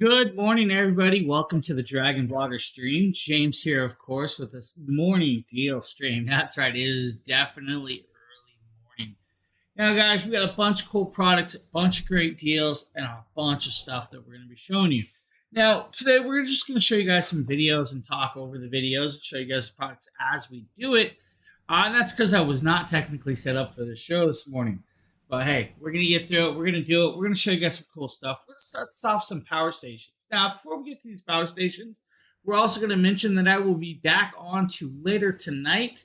Good morning, everybody. Welcome to the Dragon Blogger stream. James here, of course, with this morning deal stream. That's right, it is definitely early morning. Now, guys, we got a bunch of cool products, a bunch of great deals, and a bunch of stuff that we're going to be showing you. Now, today we're just going to show you guys some videos and talk over the videos and show you guys the products as we do it. And that's because I was not technically set up for the show this morning. But hey, we're going to get through it. We're going to do it. We're going to show you guys some cool stuff. We're going to start this off some power stations. Now, before we get to these power stations, we're also going to mention that I will be back on to later tonight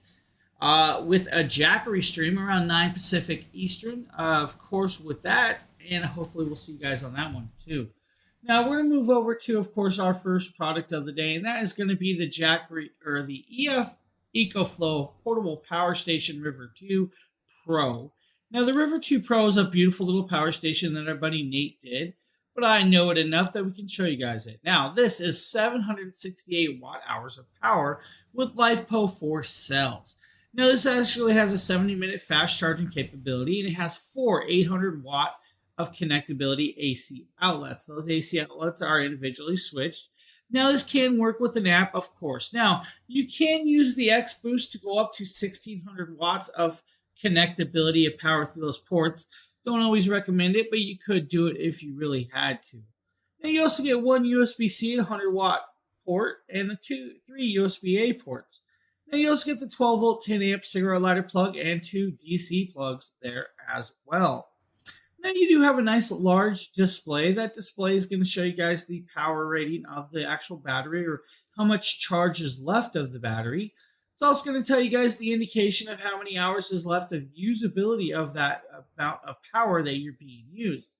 with a Jackery stream around 9 Pacific Eastern. Of course, with that, and hopefully we'll see you guys on that one too. Now, we're going to move over to, of course, our first product of the day, and that is going to be the Jackery, or the EF EcoFlow Portable Power Station River 2 Pro. Now, the River 2 Pro is a beautiful little power station that our buddy Nate did, but I know it enough that we can show you guys it. Now, this is 768 watt-hours of power with LiFePO 4 cells. Now, this actually has a 70-minute fast charging capability, and it has 4 800-watt of connectability AC outlets. Those AC outlets are individually switched. Now, this can work with an app, of course. Now, you can use the X Boost to go up to 1600 watts of connectability of power through those ports. Don't always recommend it, but you could do it if you really had to. Now, you also get one USB-C 100-watt port and three USB-A ports. Now, you also get the 12-volt 10-amp cigarette lighter plug and 2 DC plugs there as well. Now, you do have a nice large display. That display is going to show you guys the power rating of the actual battery, or how much charge is left of the battery. It's also going to tell you guys the indication of how many hours is left of usability of that amount of power that you're being used.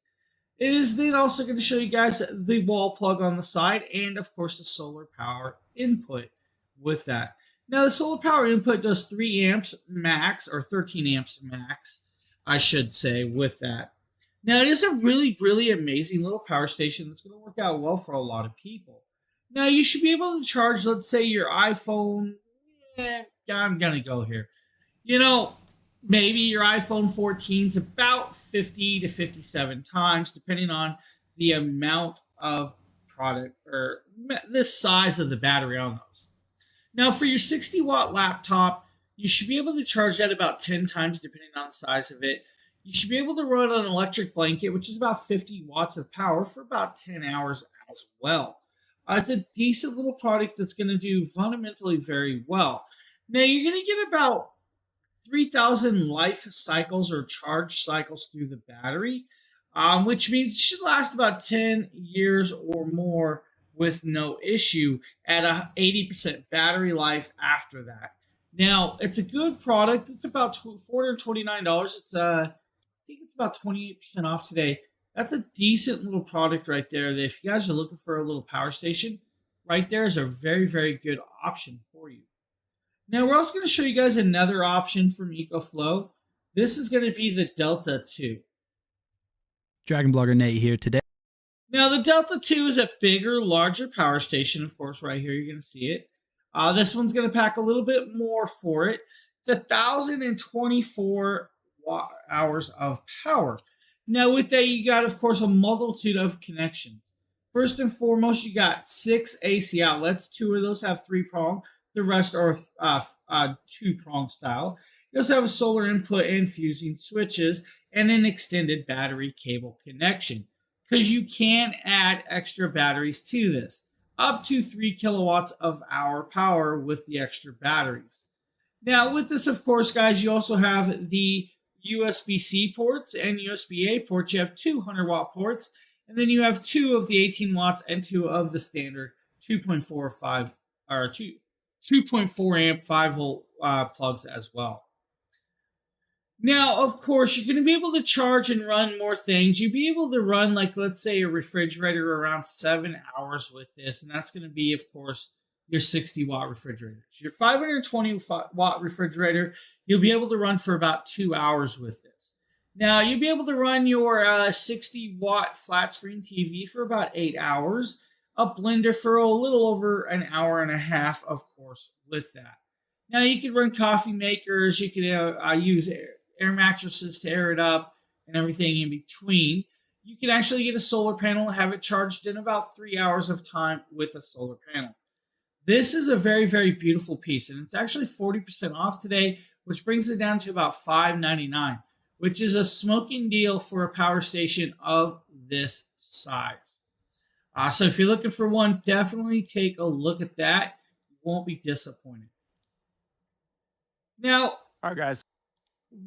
It is then also going to show you guys the wall plug on the side and, of course, the solar power input with that. Now, the solar power input does 3 amps max, or 13 amps max, I should say, with that. Now, it is a really, really amazing little power station that's going to work out well for a lot of people. Now, you should be able to charge, let's say, your iPhone. I'm going to go here. Maybe your iPhone 14 is about 50 to 57 times, depending on the amount of product or the size of the battery on those. Now, for your 60-watt laptop, you should be able to charge that about 10 times, depending on the size of it. You should be able to run an electric blanket, which is about 50 watts of power, for about 10 hours as well. It's a decent little product that's going to do fundamentally very well. Now, you're going to get about 3,000 life cycles or charge cycles through the battery, which means it should last about 10 years or more with no issue at a 80% battery life after that. Now, it's a good product. It's about $429. I think it's about 28% off today. That's a decent little product right there. That if you guys are looking for a little power station, right there is a very, very good option for you. Now, we're also going to show you guys another option from EcoFlow. This is going to be the Delta 2. Dragon Blogger Nate here today. Now, the Delta 2 is a bigger, larger power station. Of course, right here you're going to see it. This one's going to pack a little bit more for it. It's 1,024 watt-hours of power. Now, with that, you got, of course, a multitude of connections. First and foremost, you got 6 AC outlets. 2 of those have 3-prong. The rest are 2-prong style. You also have a solar input and fusing switches and an extended battery cable connection, because you can add extra batteries to this, up to 3 kilowatts of hour power with the extra batteries. Now, with this, of course, guys, you also have the USB-C ports and USB-A ports. You have 200-watt ports, and then you have 2 of the 18 watts and 2 of the standard 2.4 amp 5-volt plugs as well. Now, of course, you're going to be able to charge and run more things. You'll be able to run, like, let's say, a refrigerator around 7 hours with this, and that's going to be, of course, your 60-watt refrigerators. Your 520-watt refrigerator, you'll be able to run for about 2 hours with this. Now, you'll be able to run your 60-watt flat-screen TV for about 8 hours, a blender for a little over an hour and a half, of course, with that. Now, you can run coffee makers. You can use air mattresses to air it up and everything in between. you can actually get a solar panel and have it charged in about 3 hours of time with a solar panel. This is a very, very beautiful piece, and it's actually 40% off today, which brings it down to about $5.99, which is a smoking deal for a power station of this size. So if you're looking for one, definitely take a look at that. You won't be disappointed. Now, all right, guys.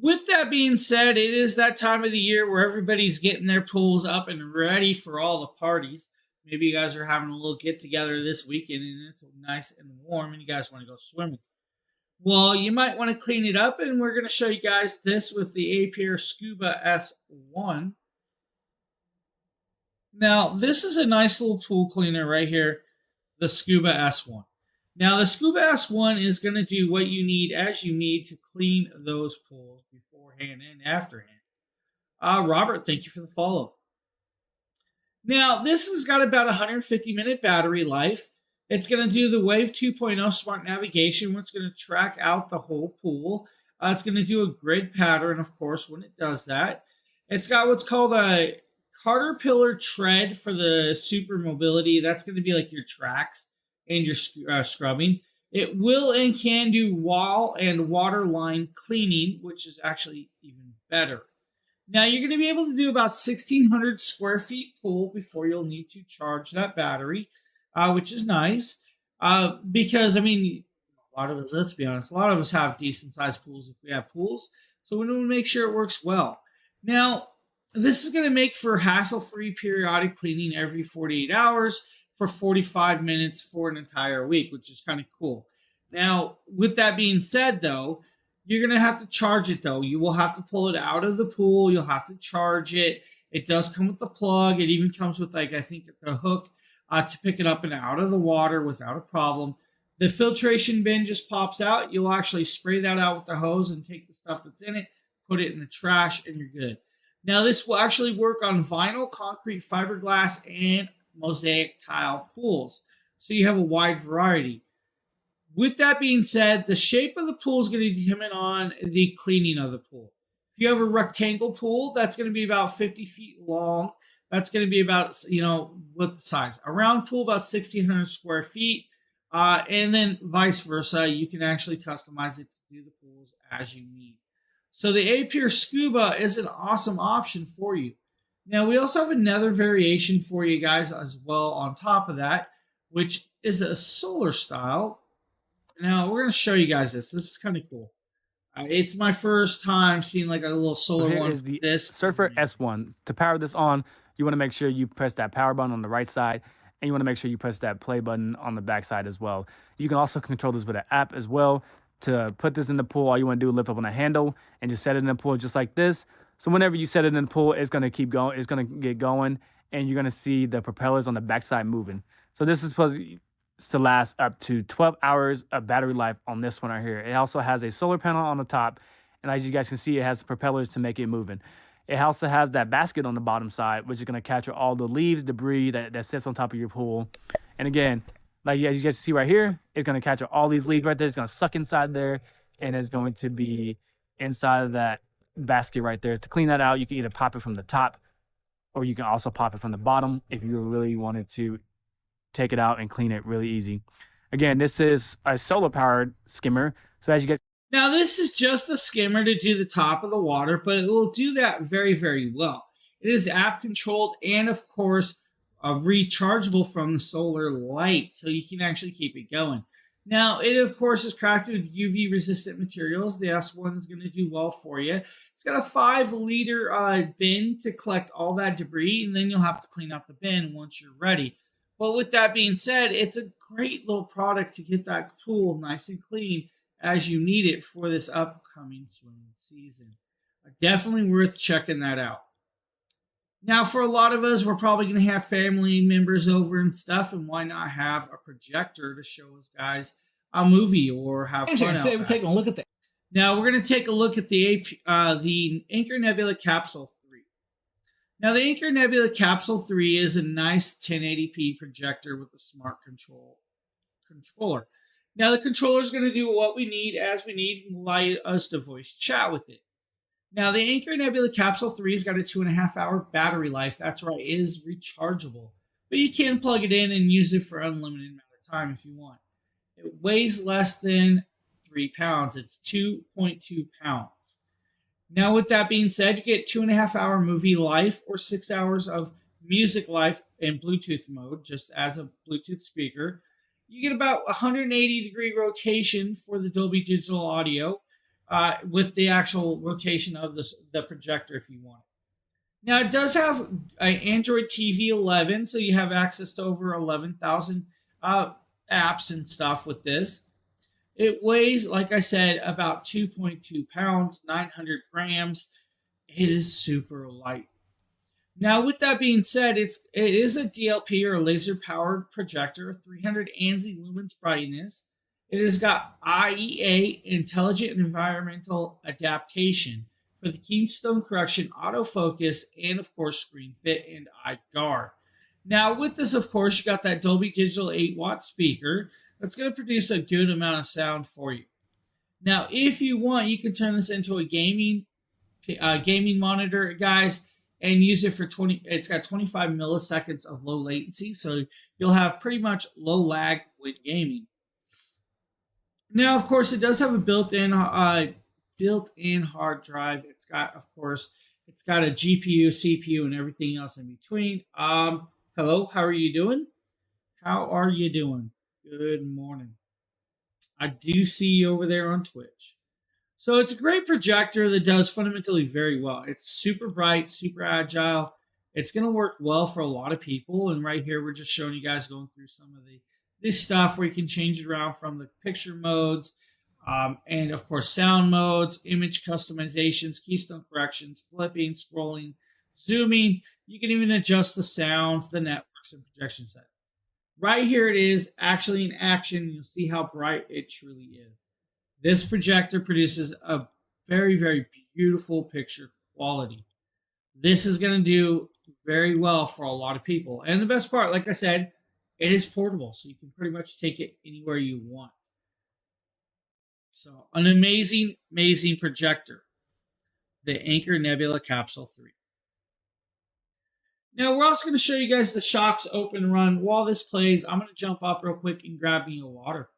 With that being said, it is that time of the year where everybody's getting their pools up and ready for all the parties. Maybe you guys are having a little get together this weekend and it's nice and warm and you guys want to go swimming. Well, you might want to clean it up, and we're going to show you guys this with the Apier Scuba S1. Now, this is a nice little pool cleaner right here, the Scuba S1. Now, the Scuba S1 is going to do what you need as you need to clean those pools beforehand and afterhand. Robert, thank you for the follow. Now, this has got about 150-minute battery life. It's going to do the Wave 2.0 smart navigation, which is going to track out the whole pool. It's going to do a grid pattern, of course, when it does that. It's got what's called a Caterpillar tread for the super mobility. That's going to be like your tracks and your scrubbing. It will and can do wall and water line cleaning, which is actually even better. Now, you're going to be able to do about 1,600 square feet pool before you'll need to charge that battery, which is nice. Because, I mean, a lot of us, let's be honest, a lot of us have decent-sized pools if we have pools. So we want to make sure it works well. Now, this is going to make for hassle-free periodic cleaning every 48 hours for 45 minutes for an entire week, which is kind of cool. Now, with that being said, though, you're going to have to charge it, though. You will have to pull it out of the pool. You'll have to charge it. It does come with the plug. It even comes with, like, I think the hook to pick it up and out of the water without a problem. The filtration bin just pops out. You'll actually spray that out with the hose and take the stuff that's in it, put it in the trash, and you're good. Now, this will actually work on vinyl, concrete, fiberglass, and mosaic tile pools. So you have a wide variety. With that being said, the shape of the pool is going to determine on the cleaning of the pool. If you have a rectangle pool, that's going to be about 50 feet long. That's going to be about, what the size? A round pool, about 1,600 square feet. And then vice versa, you can actually customize it to do the pools as you need. So the Apier Scuba is an awesome option for you. Now, we also have another variation for you guys as well on top of that, which is a solar style. Now, we're going to show you guys this. This is kind of cool. It's my first time seeing like a little solar one. Is the Surfer S1. To power this on, you want to make sure you press that power button on the right side, and you want to make sure you press that play button on the back side as well. You can also control this with an app as well. To put this in the pool, all you want to do is lift up on a handle and just set it in the pool just like this. So whenever you set it in the pool, it's going to keep going. It's going to get going, and you're going to see the propellers on the backside moving. So this is supposed to last up to 12 hours of battery life on this one right here. It also has a solar panel on the top, and as you guys can see, it has propellers to make it moving. It also has that basket on the bottom side, which is going to capture all the leaves, debris that sits on top of your pool. And again, like as you guys see right here, it's going to capture all these leaves right there. It's going to suck inside there, and it's going to be inside of that basket right there. To clean that out, you can either pop it from the top, or you can also pop it from the bottom if you really wanted to take it out and clean it really easy. Again, this is a solar powered skimmer. So as you guys, now this is just a skimmer to do the top of the water, but it will do that very, very well. It is app controlled and of course rechargeable from the solar light, so you can actually keep it going. Now, it of course is crafted with UV resistant materials. The S1 is going to do well for you. It's got a 5-liter bin to collect all that debris, and then you'll have to clean out the bin once you're ready. But with that being said, it's a great little product to get that pool nice and clean as you need it for this upcoming swimming season. Definitely worth checking that out. Now, for a lot of us, we're probably going to have family members over and stuff, and why not have a projector to show us guys a movie or have fun out We're taking a look at that. Now, we're going to take a look at the Anchor Nebula Capsule 3. Now, the Anchor Nebula Capsule 3 is a nice 1080p projector with a smart controller. Now, the controller is going to do what we need as we need and allow us to voice chat with it. Now, the Anchor Nebula Capsule 3's got a 2.5 hour battery life. That's right, it is rechargeable. But you can plug it in and use it for unlimited amount of time if you want. It weighs less than 3 pounds. It's 2.2 pounds. Now, with that being said, you get 2.5 hour movie life or 6 hours of music life in Bluetooth mode, just as a Bluetooth speaker. You get about 180-degree rotation for the Dolby Digital Audio with the actual rotation of the projector if you want. Now, it does have an Android TV 11, so you have access to over 11,000 apps and stuff with this. It weighs, like I said, about 2.2 pounds, 900 grams. It is super light. Now, with that being said, it is a DLP or laser-powered projector, 300 ANSI lumens brightness. It has got IEA, Intelligent Environmental Adaptation, for the Keystone Correction, autofocus, and of course, screen fit and eye guard. Now, with this, of course, you got that Dolby Digital 8-watt speaker that's going to produce a good amount of sound for you. Now, if you want, you can turn this into a gaming monitor, guys, and use it for 20. It's got 25 milliseconds of low latency, so you'll have pretty much low lag when gaming. Now, of course, it does have a built-in hard drive. It's got a GPU, CPU, and everything else in between. Hello, how are you doing? How are you doing? Good morning. I do see you over there on Twitch. So it's a great projector that does fundamentally very well. It's super bright, super agile. It's going to work well for a lot of people. And right here, we're just showing you guys going through some of this stuff where you can change it around from the picture modes, and of course sound modes, image customizations, keystone corrections, flipping, scrolling, zooming. You can even adjust the sounds, the networks, and projection settings. Right here it is actually in action. You'll see how bright it truly is. This projector produces a very, very beautiful picture quality. This is going to do very well for a lot of people. And the best part, like I said, it is portable, so you can pretty much take it anywhere you want. So, an amazing, amazing projector. The Anchor Nebula Capsule 3. Now, we're also going to show you guys the Shokz Open Run. While this plays, I'm going to jump up real quick and grab me a water.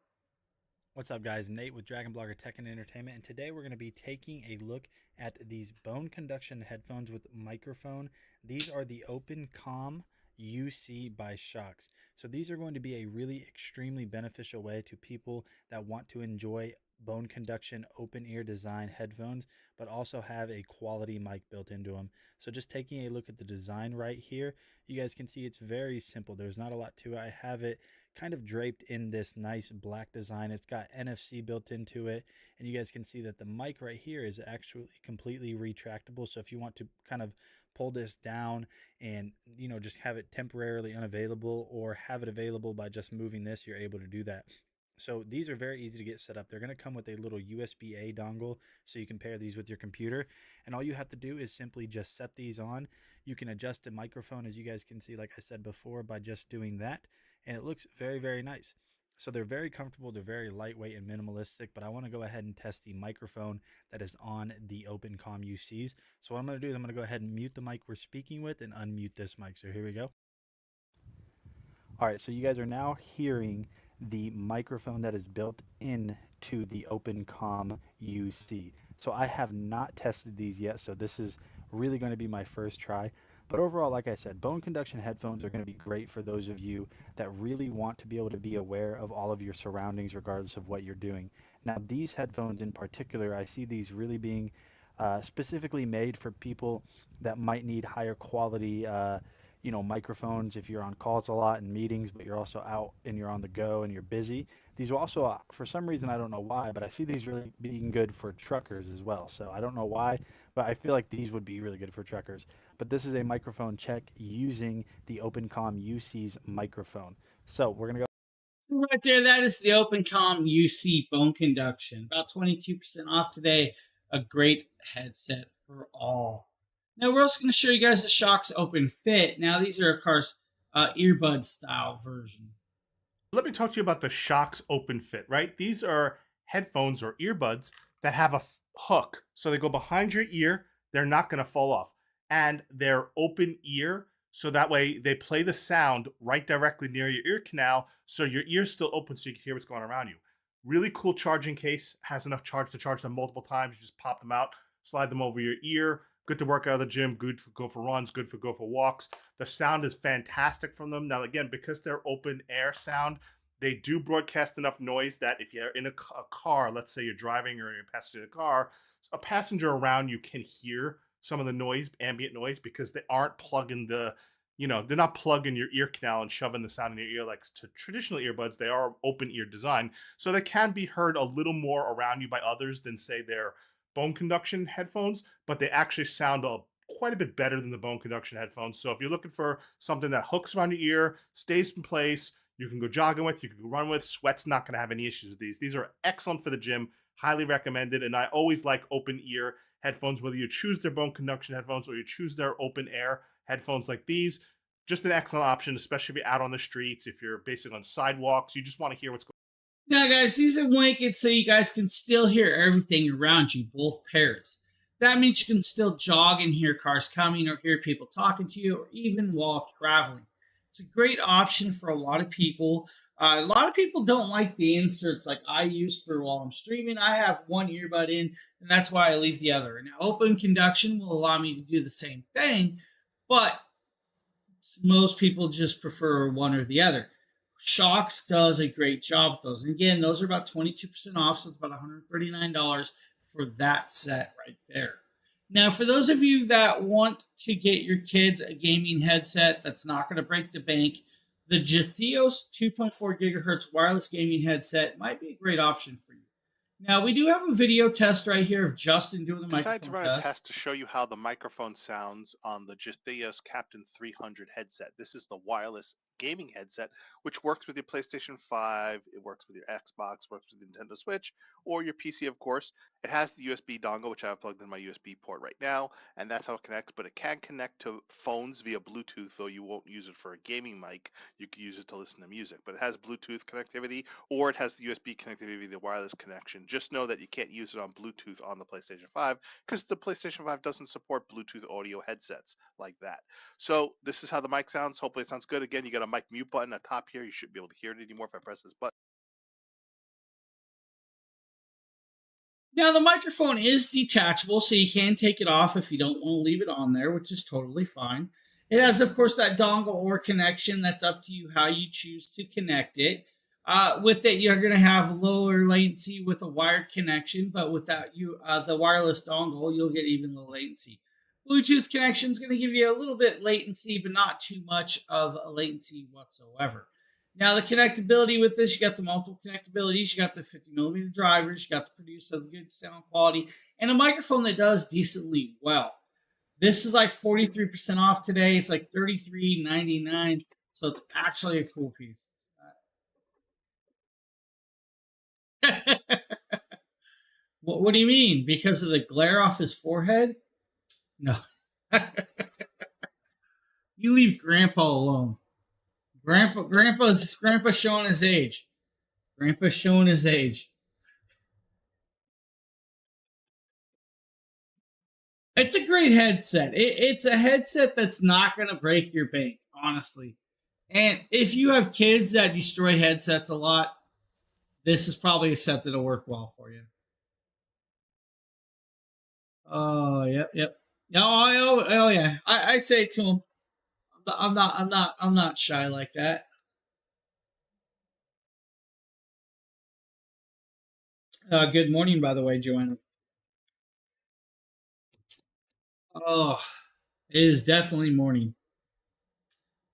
What's up, guys? Nate with Dragon Blogger Tech and Entertainment, and today we're going to be taking a look at these bone conduction headphones with microphone. These are the OpenCom UC by Shokz. So these are going to be a really extremely beneficial way to people that want to enjoy bone conduction open ear design headphones, but also have a quality mic built into them. So just taking a look at the design right here, you guys can see it's very simple. There's not a lot to it. I have it kind of draped in this nice black design. It's got NFC built into it, and you guys can see that the mic right here is actually completely retractable. So if you want to kind of pull this down and just have it temporarily unavailable, or have it available by just moving this, you're able to do that. So these are very easy to get set up. They're going to come with a little USB-A dongle, so you can pair these with your computer, and all you have to do is simply just set these on. You can adjust the microphone, as you guys can see, like I said before, by just doing that, and it looks very, very nice. So they're very comfortable, they're very lightweight and minimalistic, but I want to go ahead and test the microphone that is on the OpenCom UCs. So what I'm going to do is I'm going to go ahead and mute the mic we're speaking with and unmute this mic. So here we go. All right, so you guys are now hearing the microphone that is built into the OpenCom UC. So I have not tested these yet, so this is really going to be my first try. But overall, like I said, bone conduction headphones are going to be great for those of you that really want to be able to be aware of all of your surroundings regardless of what you're doing. Now, these headphones in particular, I see these really being specifically made for people that might need higher quality microphones if you're on calls a lot in meetings, but you're also out and you're on the go and you're busy. These will also, for some reason, I don't know why, but I see these really being good for truckers as well. So I don't know why, but I feel like these would be really good for truckers. But this is a microphone check using the OpenCom UC's microphone. So we're going to go. Right there, that is the OpenCom UC Bone Conduction. About 22% off today. A great headset for all. Now, we're also going to show you guys the Shokz Open Fit. Now, these are, of course, earbud style version. Let me talk to you about the Shokz Open Fit, right? These are headphones or earbuds that have a hook. So they go behind your ear. They're not going to fall off. And they're open ear. So that way they play the sound right directly near your ear canal. So your ear's still open so you can hear what's going on around you. Really cool charging case. Has enough charge to charge them multiple times. You just pop them out, slide them over your ear. Good to work out of the gym. Good for go for runs. Good for go for walks. The sound is fantastic from them. Now, again, because they're open air sound, they do broadcast enough noise that if you're in a car, let's say you're driving or you're a passenger in a car, a passenger around you can hear some of the noise, ambient noise, because they aren't plugging the, they're not plugging your ear canal and shoving the sound in your ear like to traditional earbuds. They are open ear design. So they can be heard a little more around you by others than, say, their bone conduction headphones, but they actually sound quite a bit better than the bone conduction headphones. So if you're looking for something that hooks around your ear, stays in place, you can go jogging with, you can go run with, sweat's not going to have any issues with these. These are excellent for the gym, highly recommended, and I always like open ear headphones, whether you choose their bone conduction headphones or you choose their open air headphones like these. Just an excellent option, especially if you're out on the streets, if you're basically on sidewalks, you just want to hear what's going on. Now, guys, these are wicked so you guys can still hear everything around you, both pairs. That means you can still jog and hear cars coming or hear people talking to you or even while traveling. It's a great option for a lot of people. A lot of people don't like the inserts like I use for while I'm streaming. I have one earbud in, and that's why I leave the other. Now, open conduction will allow me to do the same thing, but most people just prefer one or the other. Shokz does a great job with those. And again, those are about 22% off, so it's about $139 for that set right there. Now, for those of you that want to get your kids a gaming headset that's not going to break the bank, the Jutheos 2.4 gigahertz wireless gaming headset might be a great option for you. Now, we do have a video test right here of Justin doing the microphone test. Decided to run a test to show you how the microphone sounds on the Jutheos Captain 300 headset. This is the wireless gaming headset, which works with your PlayStation 5, it works with your Xbox, works with the Nintendo Switch, or your PC, of course. It has the USB dongle, which I have plugged in my USB port right now, and that's how it connects, but it can connect to phones via Bluetooth, though you won't use it for a gaming mic. You can use it to listen to music, but it has Bluetooth connectivity, or it has the USB connectivity via the wireless connection. Just know that you can't use it on Bluetooth on the PlayStation 5, because the PlayStation 5 doesn't support Bluetooth audio headsets like that. So this is how the mic sounds. Hopefully it sounds good. Again, you got a mic mute button at the top here. You should be able to hear it anymore if I press this button. Now, the microphone is detachable, so you can take it off if you don't want to leave it on there, which is totally fine. It has, of course, that dongle or connection. That's up to you how you choose to connect it. With it, you're going to have lower latency with a wired connection, but without the wireless dongle, you'll get even low latency. Bluetooth connection is going to give you a little bit latency, but not too much of a latency whatsoever. Now, the connectability with this, you got the multiple connectabilities, you got the 50 millimeter drivers, you got the producer of good sound quality, and a microphone that does decently well. This is like 43% off today. It's like $33.99, so it's actually a cool piece. What do you mean? Because of the glare off his forehead? No. You leave Grandpa alone. Grandpa's showing his age. Grandpa's showing his age. It's a great headset. It's a headset that's not going to break your bank, honestly. And if you have kids that destroy headsets a lot, this is probably a set that'll work well for you. Oh, yep. Oh yeah. I say it to him. I'm not shy like that. Good morning, by the way, Joanna. Oh, it is definitely morning.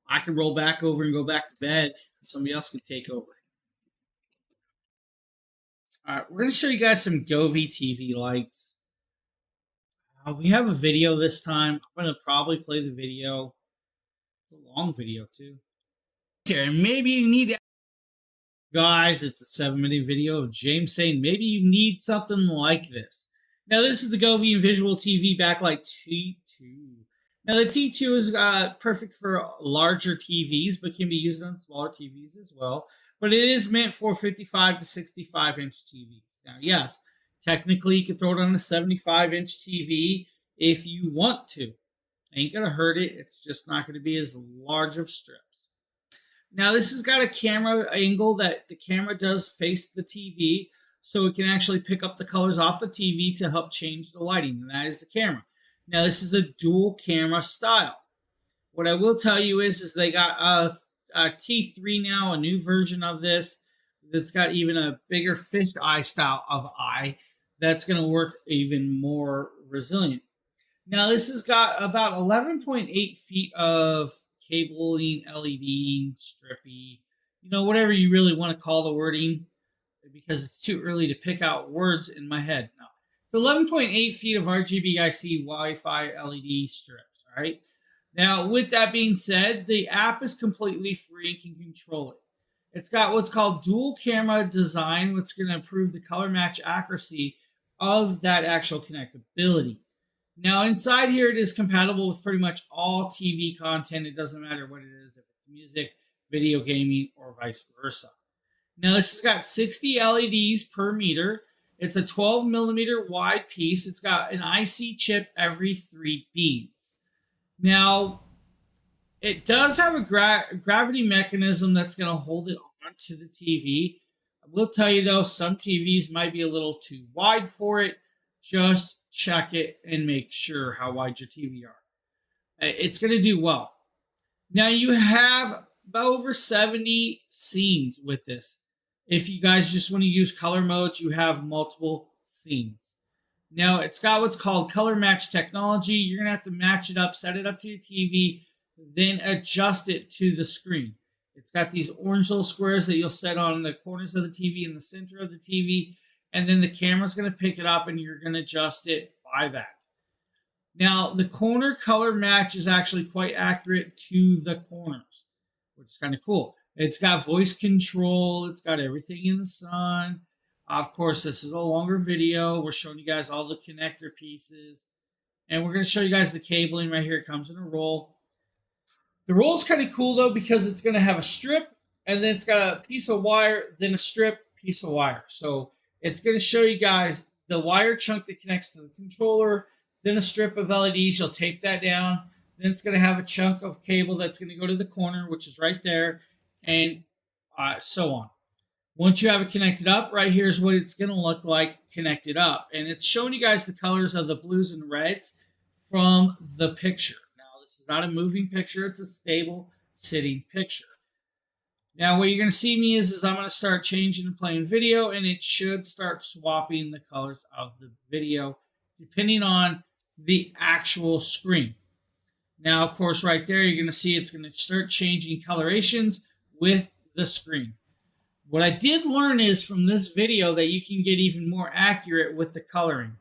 I can roll back over and go back to bed. Somebody else can take over. All right, we're going to show you guys some Govee TV lights. We have a video this time. I'm going to probably play the video. It's a long video, too. Here, maybe you need... Guys, it's a 7-minute video of James saying maybe you need something like this. Now, this is the Govee Visual TV Backlight T2. Now, the T2 is perfect for larger TVs, but can be used on smaller TVs as well. But it is meant for 55 to 65-inch TVs. Now, yes, Technically, you can throw it on a 75-inch TV if you want to. Ain't gonna hurt it. It's just not gonna be as large of strips. Now this has got a camera angle that the camera does face the TV, so it can actually pick up the colors off the TV to help change the lighting, and that is the camera. Now this is a dual camera style. What I will tell you is they got a T3 now, a new version of this that's got even a bigger fish eye style of eye that's going to work even more resilient. Now this has got about 11.8 feet of cabling, LED, strippy, whatever you really want to call the wording, because it's too early to pick out words in my head. No, it's 11.8 feet of RGB IC Wi-Fi LED strips. All right. Now, with that being said, the app is completely free and can control it. It's got what's called dual camera design, which is going to improve the color match accuracy of that actual connectability. Now, inside here, it is compatible with pretty much all TV content. It doesn't matter what it is, if it's music, video gaming, or vice versa. Now, this has got 60 LEDs per meter. It's a 12 millimeter wide piece. It's got an IC chip every 3 beads. Now, it does have a gravity mechanism that's going to hold it onto the TV. I will tell you, though, some TVs might be a little too wide for it. Just check it and make sure how wide your TV are. It's going to do well. Now, you have about over 70 scenes with this. If you guys just want to use color modes, you have multiple scenes. Now, it's got what's called color match technology. You're going to have to match it up, set it up to your TV, then adjust it to the screen. It's got these orange little squares that you'll set on the corners of the TV and the center of the TV, and then the camera's going to pick it up and you're going to adjust it by that. Now, the corner color match is actually quite accurate to the corners, which is kind of cool. It's got voice control. It's got everything in the sun. Of course, this is a longer video. We're showing you guys all the connector pieces. And we're going to show you guys the cabling right here. It comes in a roll. The roll is kind of cool, though, because it's going to have a strip, and then it's got a piece of wire, then a strip, piece of wire. So it's going to show you guys the wire chunk that connects to the controller, then a strip of LEDs. You'll tape that down. Then it's going to have a chunk of cable that's going to go to the corner, which is right there, and so on. Once you have it connected up, right here's what it's going to look like connected up. And it's showing you guys the colors of the blues and reds from the picture. Now, this is not a moving picture. It's a stable sitting picture. Now, what you're going to see me is I'm going to start changing and playing video, and it should start swapping the colors of the video depending on the actual screen. Now, of course, right there, you're going to see it's going to start changing colorations with the screen. What I did learn is from this video that you can get even more accurate with the coloring.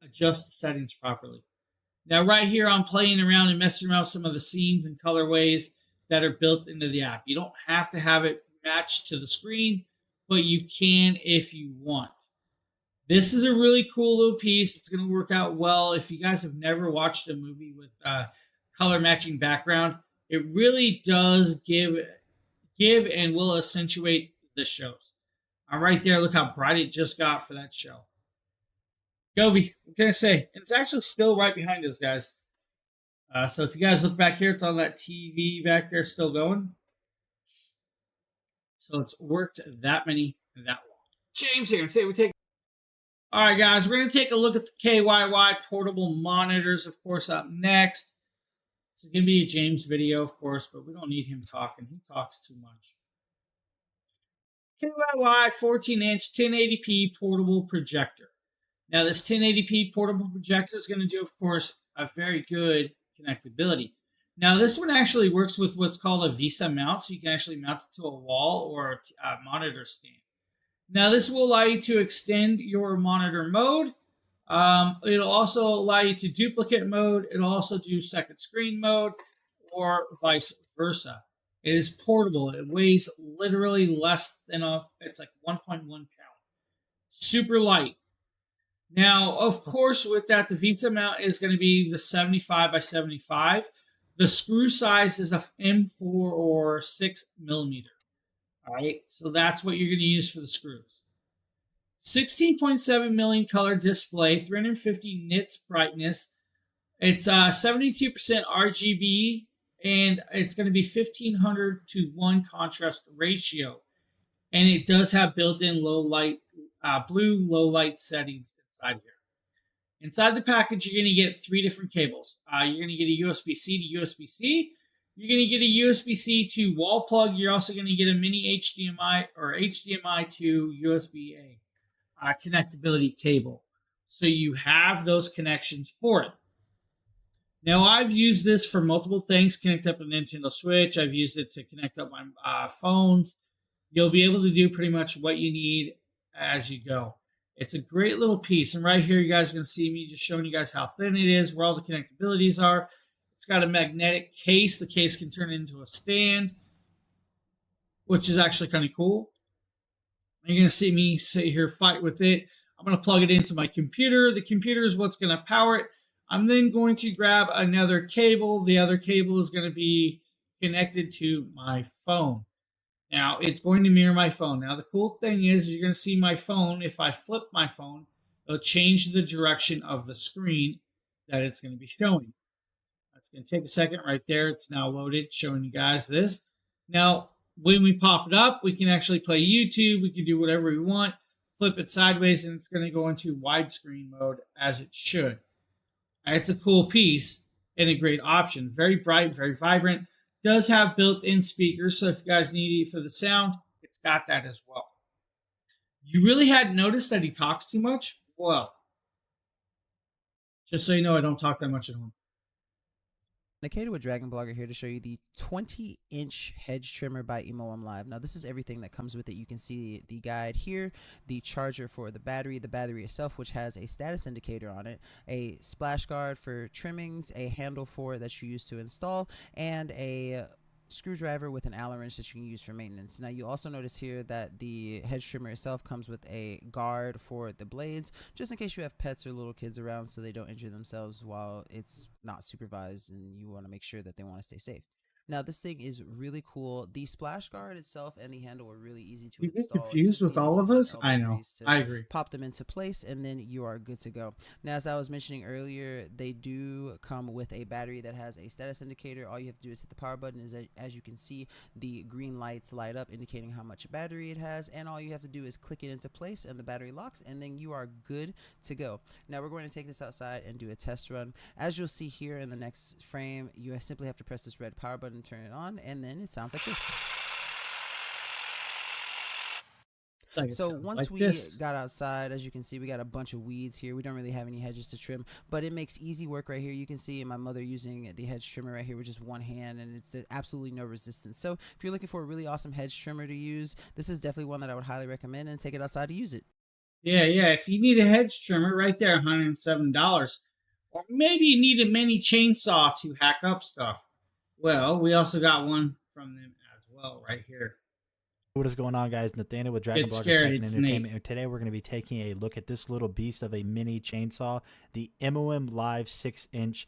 Adjust the settings properly. Now, right here, I'm playing around and messing around with some of the scenes and colorways that are built into the app. You don't have to have it matched to the screen, but you can if you want. This is a really cool little piece. It's going to work out well. If you guys have never watched a movie with color matching background, it really does give and will accentuate the shows. Right there, look how bright it just got for that show. Govey, what can I say? And it's actually still right behind us, guys. So if you guys look back here, it's on that TV back there still going. So it's worked that long. James here, and say we take. All right, guys, we're going to take a look at the KYY portable monitors, of course, up next. It's going to be a James video, of course, but we don't need him talking. He talks too much. KYY 14-inch 1080p portable projector. Now, this 1080p portable projector is going to do, of course, a very good connectability. Now, this one actually works with what's called a VESA mount, so you can actually mount it to a wall or a monitor stand. Now, this will allow you to extend your monitor mode. It'll also allow you to duplicate mode. It'll also do second screen mode or vice versa. It is portable. It weighs literally less than it's like 1.1 pound. Super light. Now, of course, with that, the VESA mount is going to be the 75 by 75. The screw size is a M4 or 6 millimeter. All right, so that's what you're going to use for the screws. 16.7 million color display, 350 nits brightness. It's 72% RGB, and it's going to be 1500 to 1 contrast ratio. And it does have built-in low light, blue low light settings inside here. Inside the package, you're going to get 3 different cables. You're going to get a USB-C to USB-C. You're going to get a USB-C to wall plug. You're also going to get a mini HDMI or HDMI to USB-A connectability cable. So you have those connections for it. Now, I've used this for multiple things. Connect up a Nintendo Switch. I've used it to connect up my phones. You'll be able to do pretty much what you need as you go. It's a great little piece. And right here, you guys are going to see me just showing you guys how thin it is, where all the connectabilities are. It's got a magnetic case. The case can turn into a stand, which is actually kind of cool. You're going to see me sit here, fight with it. I'm going to plug it into my computer. The computer is what's going to power it. I'm then going to grab another cable. The other cable is going to be connected to my phone. Now, it's going to mirror my phone. Now, the cool thing is you're going to see my phone. If I flip my phone, it'll change the direction of the screen that it's going to be showing. That's going to take a second right there. It's now loaded, showing you guys this. Now, when we pop it up, we can actually play YouTube. We can do whatever we want. Flip it sideways, and it's going to go into widescreen mode as it should. It's a cool piece and a great option. Very bright, very vibrant. Does have built-in speakers, so if you guys need it for the sound, it's got that as well. You really hadn't noticed that he talks too much? Well, just so you know, I don't talk that much at home. Nikita with Dragon Blogger here to show you the 20-inch hedge trimmer by EmoM Live. Now, this is everything that comes with it. You can see the guide here, the charger for the battery itself, which has a status indicator on it, a splash guard for trimmings, a handle for it that you use to install, and a screwdriver with an Allen wrench that you can use for maintenance. Now, you also notice here that the hedge trimmer itself comes with a guard for the blades, just in case you have pets or little kids around so they don't injure themselves while it's not supervised and you want to make sure that they want to stay safe. Now, this thing is really cool. The splash guard itself and the handle are really easy to You get install. confused with all of us? I know. I agree. Pop them into place, and then you are good to go. Now, as I was mentioning earlier, they do come with a battery that has a status indicator. All you have to do is hit the power button. As you can see, the green lights light up, indicating how much battery it has, and all you have to do is click it into place, and the battery locks, and then you are good to go. Now, we're going to take this outside and do a test run. As you'll see here in the next frame, you simply have to press this red power button, turn it on, and then it sounds like this. So once we got outside, as you can see, we got a bunch of weeds here. We don't really have any hedges to trim, but it makes easy work right here. You can see my mother using the hedge trimmer right here with just one hand, and it's absolutely no resistance. So if you're looking for a really awesome hedge trimmer to use, this is definitely one that I would highly recommend, and take it outside to use it. Yeah. If you need a hedge trimmer, right there, $107. Or maybe you need a mini chainsaw to hack up stuff. Well, we also got one from them as well right here. What is going on, guys? Nathaniel with Dragon Blogger Tech and Entertainment. And today we're going to be taking a look at this little beast of a mini chainsaw, the EmoM Live 6-inch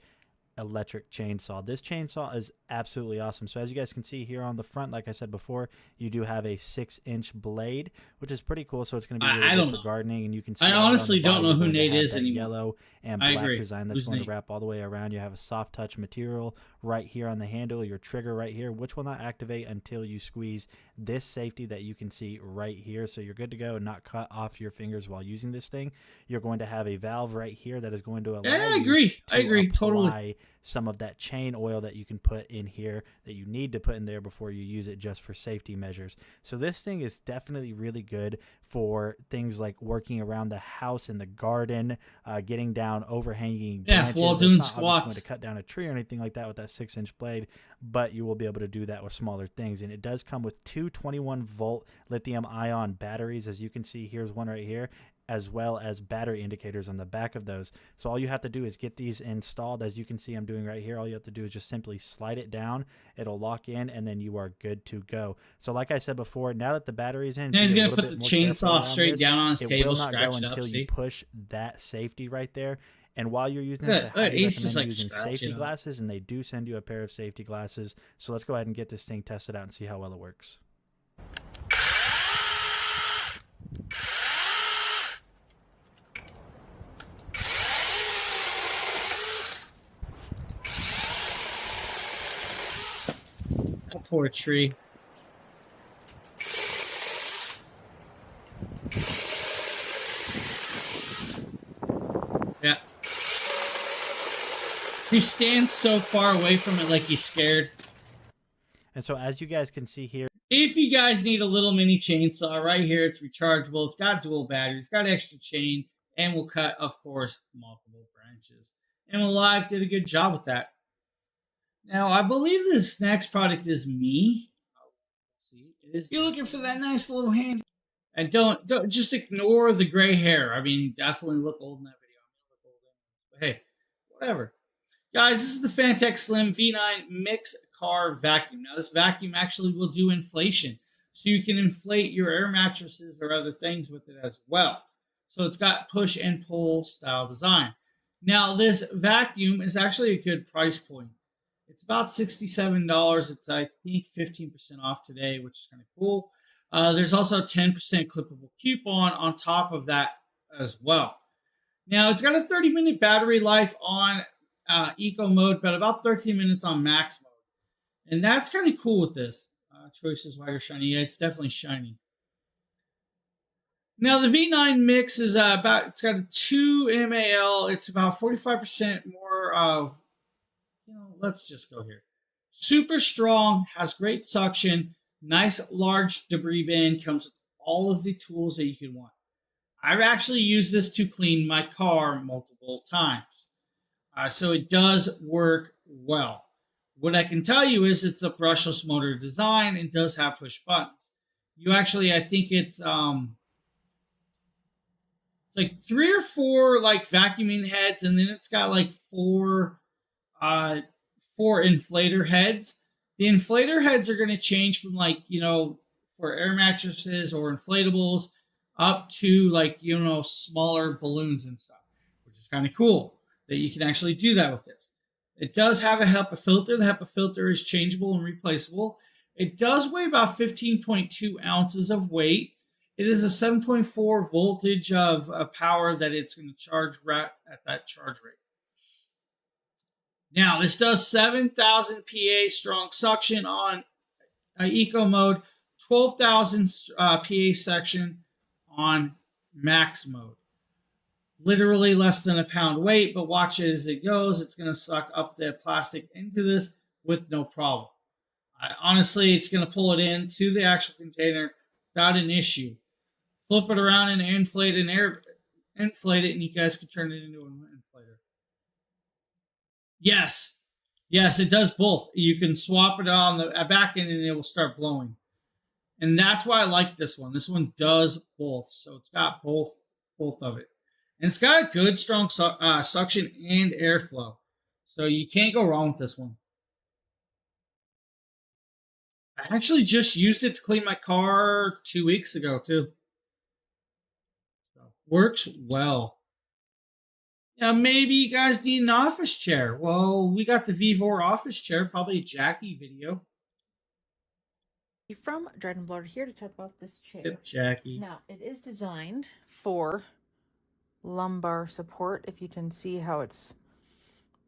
electric chainsaw. This chainsaw is absolutely awesome. So as you guys can see here on the front, like I said before, you do have a 6-inch blade, which is pretty cool. So it's going to be really good for gardening, and you can see I honestly don't know who Nate is anymore. Yellow and black design that's going to wrap all the way around. You have a soft touch material right here on the handle, your trigger right here, which will not activate until you squeeze this safety that you can see right here. So you're good to go and not cut off your fingers while using this thing. You're going to have a valve right here that is going to allow I agree totally. Some of that chain oil that you can put in here that you need to put in there before you use it, just for safety measures. So this thing is definitely really good for things like working around the house, in the garden, getting down overhanging branches. While doing squats. Going to cut down a tree or anything like that with that 6-inch blade, but you will be able to do that with smaller things. And it does come with two 21-volt lithium-ion batteries. As you can see, here's one right here, as well as battery indicators on the back of those. So all you have to do is get these installed. As you can see I'm doing right here, all you have to do is just simply slide it down. It'll lock in, and then you are good to go. So like I said before, now that the battery's in, now he's going to put the chainsaw straight down on his table, scratch it up, until you push that safety right there. And while you're using this, I highly recommend using safety glasses, and they do send you a pair of safety glasses. So let's go ahead and get this thing tested out and see how well it works. poor tree. Yeah. He stands so far away from it like he's scared. And so as you guys can see here, If you guys need a little mini chainsaw, right here, it's rechargeable. It's got dual batteries, got extra chain, and will cut, of course, multiple branches. And Live did a good job with that. Now, I believe this next product is me. See, it is. You're looking for that nice little hand. And don't just ignore the gray hair. I mean, definitely look old in that video. But hey, whatever. Guys, this is the Phanteks Slim V9 Mix Car Vacuum. Now, this vacuum actually will do inflation. So you can inflate your air mattresses or other things with it as well. So it's got push and pull style design. Now, this vacuum is actually a good price point. It's about $67. It's, I think, 15% off today, which is kind of cool. There's also a 10% clippable coupon on top of that as well. Now, it's got a 30-minute battery life on eco mode, but about 13 minutes on max mode. And that's kind of cool with this. Choice is white or shiny. Yeah, it's definitely shiny. Now, the V9 Mix is it's got a 2 MAL. It's about 45% more, let's just go here. Super strong, has great suction, nice large debris bin, comes with all of the tools that you could want. I've actually used this to clean my car multiple times. So it does work well. What I can tell you is it's a brushless motor design and does have push buttons. You actually, I think it's like 3 or 4 like vacuuming heads, and then it's got like 4 inflator heads. The inflator heads are going to change from like, for air mattresses or inflatables up to like, smaller balloons and stuff, which is kind of cool that you can actually do that with this. It does have a HEPA filter. The HEPA filter is changeable and replaceable. It does weigh about 15.2 ounces of weight. It is a 7.4 voltage of power that it's going to charge right at that charge rate. Now, this does 7,000 PA strong suction on eco mode, 12,000 PA suction on max mode. Literally less than a pound weight, but watch it as it goes. It's going to suck up the plastic into this with no problem. Honestly, it's going to pull it into the actual container without an issue. Flip it around and inflate it, and you guys can turn it into an inflator. Yes, it does both. You can swap it on the back end and it will start blowing. And that's why I like this one. This one does both. So it's got both of it. And it's got a good, strong suction and airflow. So you can't go wrong with this one. I actually just used it to clean my car 2 weeks ago, too. So, works well. Now, maybe you guys need an office chair. Well, we got the Vevor office chair, probably a Jackie video. From Dragonblogger here to talk about this chair. Yep, Jackie. Now, it is designed for lumbar support. If you can see how it's,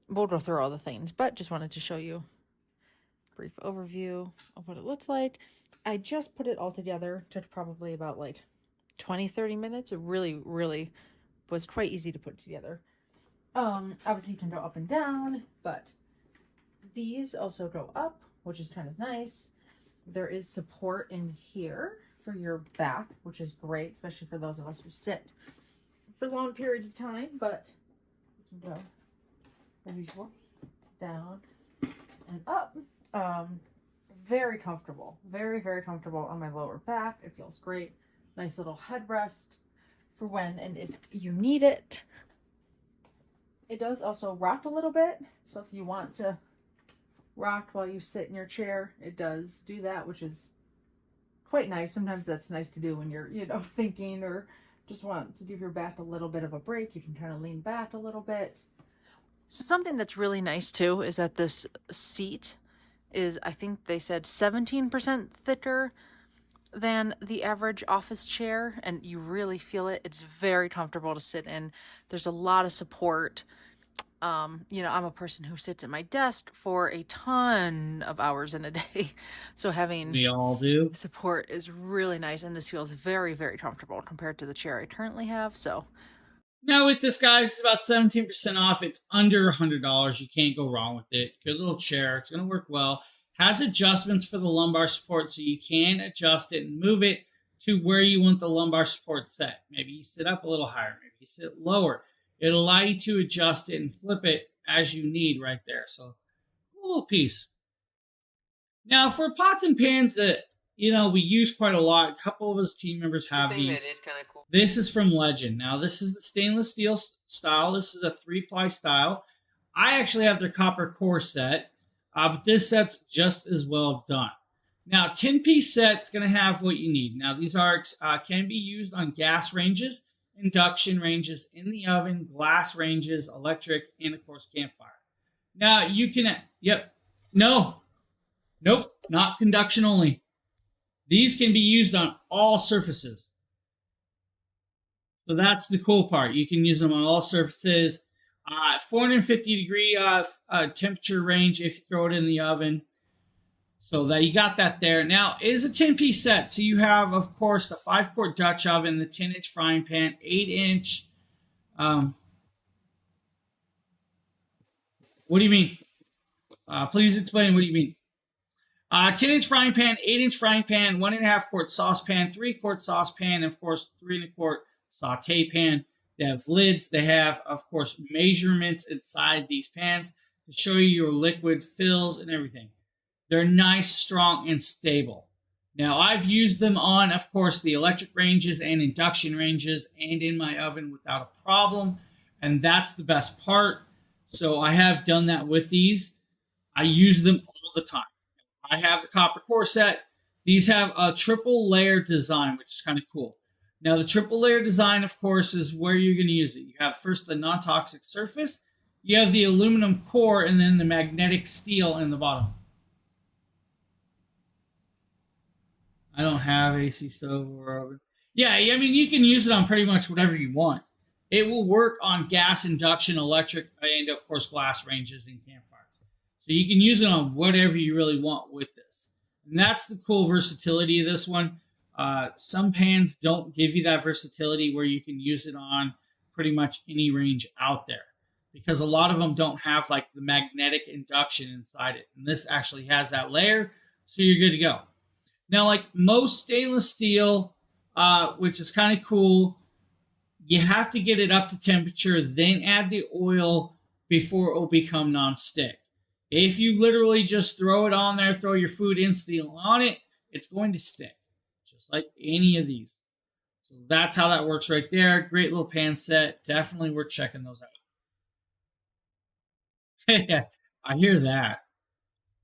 we'll go through all the things, but just wanted to show you a brief overview of what it looks like. I just put it all together. Took probably about like 20-30 minutes. It really was quite easy to put together. Obviously you can go up and down, but these also go up, which is kind of nice. There is support in here for your back, which is great, especially for those of us who sit for long periods of time, but you can go as usual, down and up. Very comfortable, very comfortable on my lower back. It feels great. Nice little headrest for when and if you need it. It does also rock a little bit, so if you want to rock while you sit in your chair, it does do that, which is quite nice. Sometimes that's nice to do when you're, thinking or just want to give your back a little bit of a break. You can kind of lean back a little bit. So something that's really nice too is that this seat is, I think they said 17% thicker than the average office chair, and you really feel it. It's very comfortable to sit in. There's a lot of support You know, I'm a person who sits at my desk for a ton of hours in a day. So having We all do. support is really nice, and this feels very, very comfortable compared to the chair I currently have. So Now with this, guys, it's about 17% off. It's under $100. You can't go wrong with it. Good little chair. It's going to work well. Has adjustments for the lumbar support, so you can adjust it and move it to where you want the lumbar support set. Maybe you sit up a little higher. Maybe you sit lower. It'll allow you to adjust it and flip it as you need right there. So, a little piece. Now, for pots and pans that we use quite a lot, a couple of us team members have these. That is kind of cool. This is from Legend. Now, this is the stainless steel style. This is a 3-ply style. I actually have their copper core set, but this set's just as well done. Now, 10-piece set's going to have what you need. Now, these are can be used on gas ranges, induction ranges, in the oven, glass ranges, electric, and, of course, campfire. Now, you can... Nope, not conduction only. These can be used on all surfaces. So that's the cool part. You can use them on all surfaces. 450 degree temperature range if you throw it in the oven. So that you got that there. Now, it is a 10-piece set. So you have, of course, the 5-quart Dutch oven, the 10-inch frying pan, 8-inch. What do you mean? Please explain. What do you mean? 10-inch frying pan, 8-inch frying pan, 1.5-quart saucepan, 3-quart saucepan, and of course, 3.25-quart saute pan. They have lids. They have, of course, measurements inside these pans to show you your liquid fills and everything. They're nice, strong, and stable. Now, I've used them on, of course, the electric ranges and induction ranges and in my oven without a problem, and that's the best part. So I have done that with these. I use them all the time. I have the copper core set. These have a triple layer design, which is kind of cool. Now, the triple layer design, of course, is where you're going to use it. You have first the non-toxic surface, you have the aluminum core, and then the magnetic steel in the bottom. I don't have AC stove or oven. Yeah, I mean, you can use it on pretty much whatever you want. It will work on gas, induction, electric, and, of course, glass ranges and campfires. So you can use it on whatever you really want with this. And that's the cool versatility of this one. Some pans don't give you that versatility where you can use it on pretty much any range out there, because a lot of them don't have like the magnetic induction inside it. And this actually has that layer, so you're good to go. Now, like most stainless steel, which is kind of cool, you have to get it up to temperature, then add the oil before it will become non-stick. If you literally just throw it on there, throw your food instantly on it, it's going to stick, just like any of these. So that's how that works right there. Great little pan set. Definitely worth checking those out. Yeah, I hear that.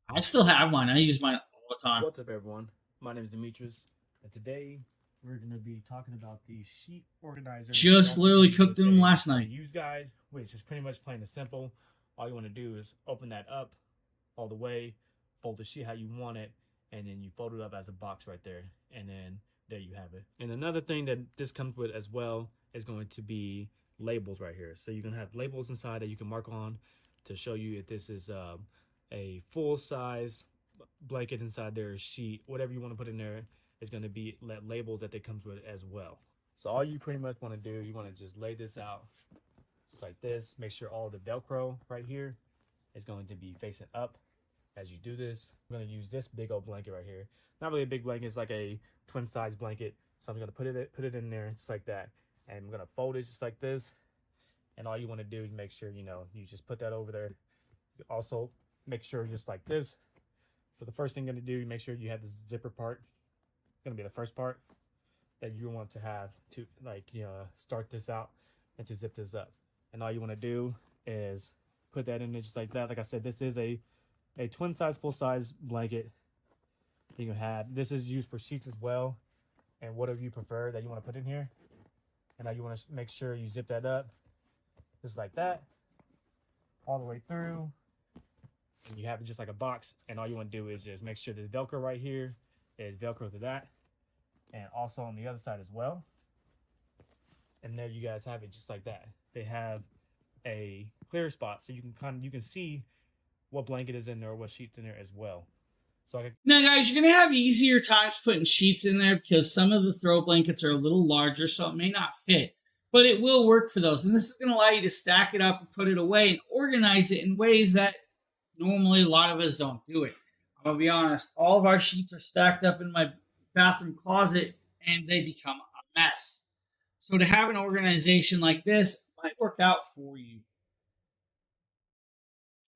I still have mine. I use mine all the time. What's up, everyone? My name is Demetrius, and today we're going to be talking about the sheet organizer. Just literally cooked them last night. Use guide, which is pretty much plain and simple. All you want to do is open that up all the way, fold the sheet how you want it, and then you fold it up as a box right there, and then there you have it. And another thing that this comes with as well is going to be labels right here. So you're going to have labels inside that you can mark on to show you if this is a full size blanket inside there, sheet, whatever you want to put in there is going to be labels that they comes with as well. So all you pretty much want to do, you want to just lay this out just like this. Make sure all the Velcro right here is going to be facing up as you do this. I'm going to use this big old blanket right here. Not really a big blanket, it's like a twin size blanket. So I'm going to put it in there just like that, and I'm going to fold it just like this. And all you want to do is make sure you just put that over there. You also make sure just like this. So the first thing you're going to do, you make sure you have the zipper part. It's going to be the first part that you want to have to start this out and to zip this up. And all you want to do is put that in there just like that. Like I said, this is a twin size, full size blanket. You can have, this is used for sheets as well, and whatever you prefer that you want to put in here. And now you want to make sure you zip that up just like that all the way through. And you have it just like a box, and all you want to do is just make sure the Velcro right here is Velcro to that, and also on the other side as well. And there you guys have it just like that. They have a clear spot, so you can see what blanket is in there or what sheets in there as well. So now, guys, you're going to have easier times putting sheets in there because some of the throw blankets are a little larger, so it may not fit. But it will work for those. And this is going to allow you to stack it up and put it away and organize it in ways that normally a lot of us don't do it. I'm going to be honest. All of our sheets are stacked up in my bathroom closet, and they become a mess. So to have an organization like this might work out for you.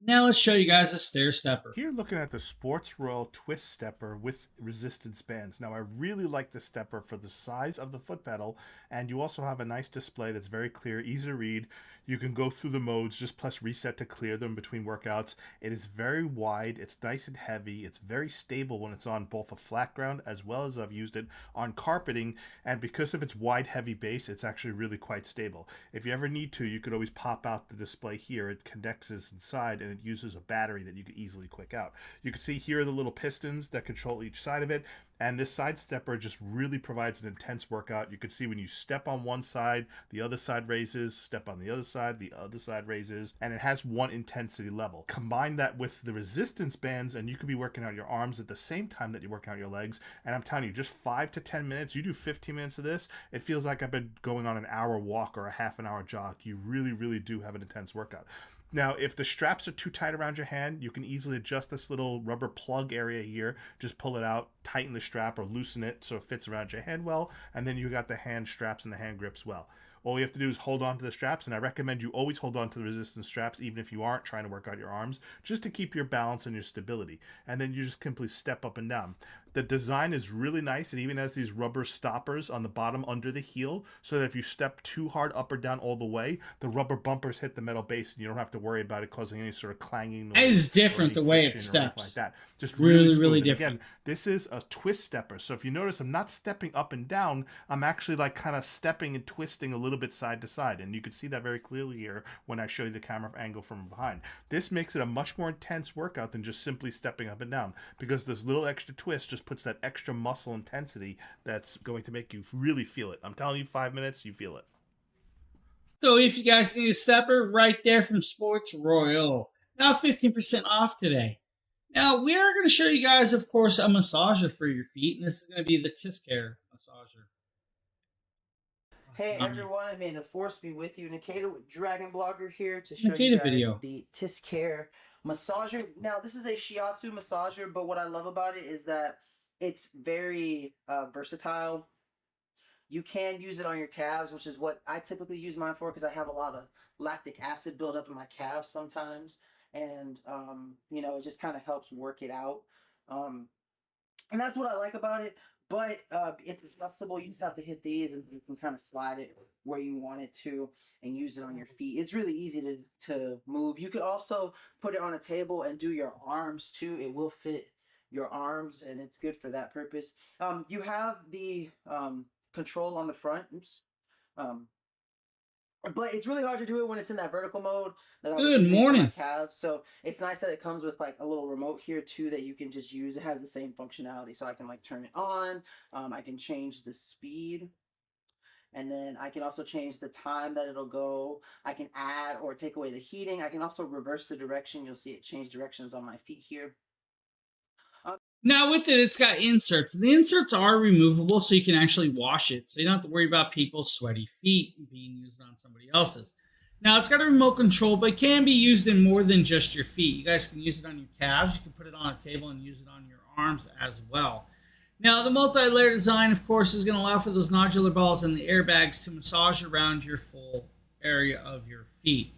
Now let's show you guys a stair stepper. Here looking at the Sports Royal Twist Stepper with resistance bands. Now I really like the stepper for the size of the foot pedal, and you also have a nice display that's very clear, easy to read. You can go through the modes, just press reset to clear them between workouts. It is very wide, it's nice and heavy, it's very stable when it's on both a flat ground as well as I've used it on carpeting, and because of its wide heavy base, it's actually really quite stable. If you ever need to, you could always pop out the display here. It connects inside and it uses a battery that you could easily quick out. You can see here are the little pistons that control each side of it, and this side stepper just really provides an intense workout. You can see when you step on one side, the other side raises, step on the other side raises, and it has one intensity level. Combine that with the resistance bands and you could be working out your arms at the same time that you're working out your legs, and I'm telling you, just 5 to 10 minutes, you do 15 minutes of this, it feels like I've been going on an hour walk or a half an hour jog. You really do have an intense workout. Now, if the straps are too tight around your hand, you can easily adjust this little rubber plug area here. Just pull it out, tighten the strap, or loosen it so it fits around your hand well, and then you got the hand straps and the hand grips well. All you have to do is hold on to the straps, and I recommend you always hold on to the resistance straps, even if you aren't trying to work out your arms, just to keep your balance and your stability. And then you just simply step up and down. The design is really nice. It even has these rubber stoppers on the bottom under the heel, so that if you step too hard up or down all the way, the rubber bumpers hit the metal base, and you don't have to worry about it causing any sort of clanging noise. It is different the way it steps. Like that. Just Really smooth. different. Again, this is a twist stepper, so if you notice, I'm not stepping up and down. I'm actually like kind of stepping and twisting a little bit side to side, and you can see that very clearly here when I show you the camera angle from behind. This makes it a much more intense workout than just simply stepping up and down, because this little extra twist just puts that extra muscle intensity that's going to make you really feel it. I'm telling you, 5 minutes, you feel it. So if you guys need a stepper, right there from Sports Royal. Now 15% off today. Now we are going to show you guys, of course, a massager for your feet, and this is going to be the TisCare massager. Hey everyone, I made a Force Be With You, Nikita with Dragon Blogger here to show Nikita you guys video. the TisCare massager. Now this is a shiatsu massager, but what I love about it is that it's very versatile. You can use it on your calves, which is what I typically use mine for, because I have a lot of lactic acid build up in my calves sometimes, and you know, it just kind of helps work it out, and that's what I like about it. But it's adjustable. You just have to hit these, and you can kind of slide it where you want it to, and use it on your feet. It's really easy to move. You could also put it on a table and do your arms too. It will fit your arms, and it's good for that purpose. You have the control on the front. Oops. But it's really hard to do it when it's in that vertical mode. Good morning. Calves. So it's nice that it comes with like a little remote here too that you can just use. It has the same functionality, so I can like turn it on. I can change the speed, and then I can also change the time that it'll go. I can add or take away the heating. I can also reverse the direction. You'll see it change directions on my feet here. Now with it, it's got inserts. The inserts are removable, so you can actually wash it. So you don't have to worry about people's sweaty feet being used on somebody else's. Now it's got a remote control, but it can be used in more than just your feet. You guys can use it on your calves. You can put it on a table and use it on your arms as well. Now the multi-layer design, of course, is going to allow for those nodular balls and the airbags to massage around your full area of your feet.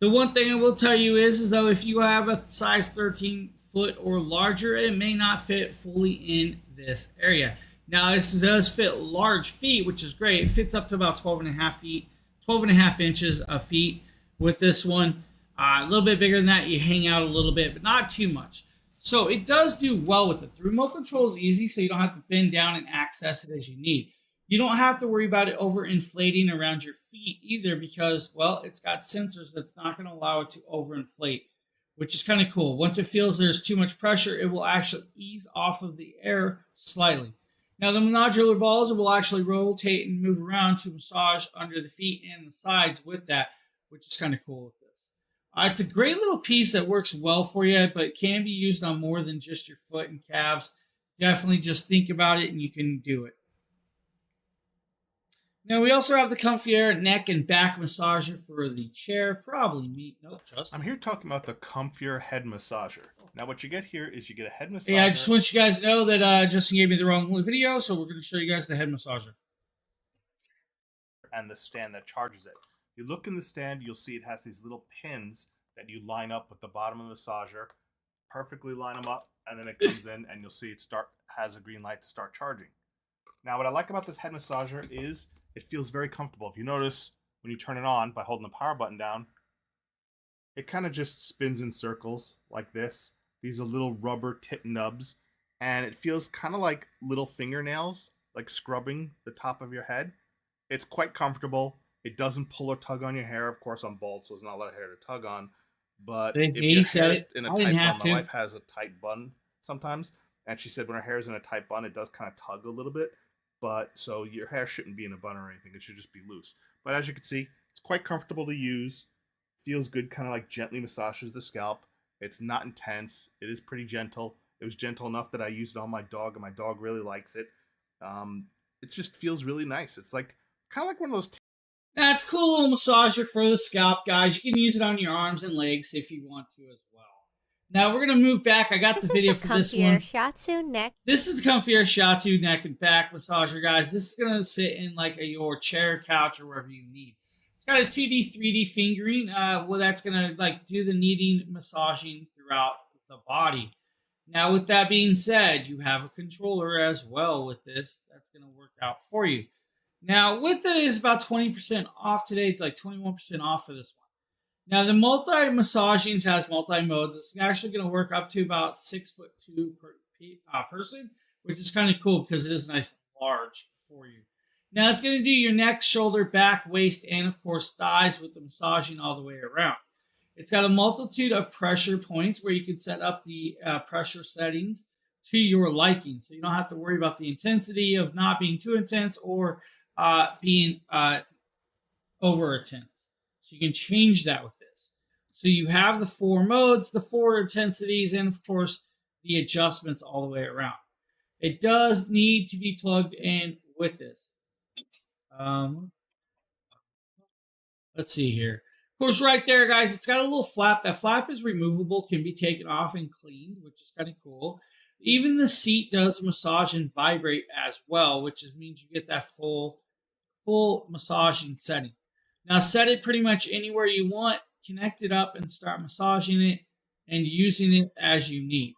The one thing I will tell you is though, if you have a size 13 foot or larger, it may not fit fully in this area. Now this does fit large feet, which is great. It fits up to about 12 and a half inches of feet with this one. A little bit bigger than that, you hang out a little bit, but not too much. So it does do well with it. The remote control is easy, so you don't have to bend down and access it as you need. You don't have to worry about it over inflating around your feet either, because, well, it's got sensors that's not going to allow it to overinflate, which is kind of cool. Once it feels there's too much pressure, it will actually ease off of the air slightly. Now, the nodular balls will actually rotate and move around to massage under the feet and the sides with that, which is kind of cool with this. It's a great little piece that works well for you, but it can be used on more than just your foot and calves. Definitely just think about it and you can do it. Now we also have the Comfyair neck and back massager for the chair. Probably me. Nope, Justin. I'm here talking about the Comfyair head massager. Now what you get here is you get a head massager. Yeah, I just want you guys to know that Justin gave me the wrong video, so we're going to show you guys the head massager. And the stand that charges it. You look in the stand, you'll see it has these little pins that you line up with the bottom of the massager. Perfectly line them up, and then it comes in, and you'll see it has a green light to start charging. Now what I like about this head massager is it feels very comfortable. If you notice, when you turn it on by holding the power button down, it kind of just spins in circles like this. These are little rubber tip nubs, and it feels kind of like little fingernails, like scrubbing the top of your head. It's quite comfortable. It doesn't pull or tug on your hair. Of course, I'm bald, so there's not a lot of hair to tug on. But if your hair's in a tight bun, my wife has a tight bun sometimes, and she said when her hair is in a tight bun, it does kind of tug a little bit. But so your hair shouldn't be in a bun or anything. It should just be loose. But as you can see, it's quite comfortable to use. Feels good, kind of like gently massages the scalp. It's not intense. It is pretty gentle. It was gentle enough that I used it on my dog, and my dog really likes it. It just feels really nice. It's like kind of like one of those. That's a cool little massager for the scalp, guys. You can use it on your arms and legs if you want to as well. Now we're gonna move back. I got the video for this one. Shiatsu neck. This is the Comfyair Shiatsu neck and back massager, guys. This is gonna sit in like your chair, couch, or wherever you need. It's got a 2D, 3D fingering. Well, that's gonna like do the kneading, massaging throughout the body. Now, with that being said, you have a controller as well with this. That's gonna work out for you. Now, with it is about 20% off today, like 21% off for this one. Now, the multi-massaging has multi-modes. It's actually going to work up to about 6'2" per person, which is kind of cool because it is nice and large for you. Now, it's going to do your neck, shoulder, back, waist, and, of course, thighs with the massaging all the way around. It's got a multitude of pressure points where you can set up the pressure settings to your liking. So you don't have to worry about the intensity of not being too intense or being over intense. So you can change that with this. So you have the 4 modes, the 4 intensities, and of course the adjustments all the way around. It does need to be plugged in with this. Let's see here. Of course, right there, guys, it's got a little flap. That flap is removable, can be taken off and cleaned, which is kind of cool. Even the seat does massage and vibrate as well, which means you get that full massaging setting. Now set it pretty much anywhere you want, connect it up and start massaging it and using it as you need.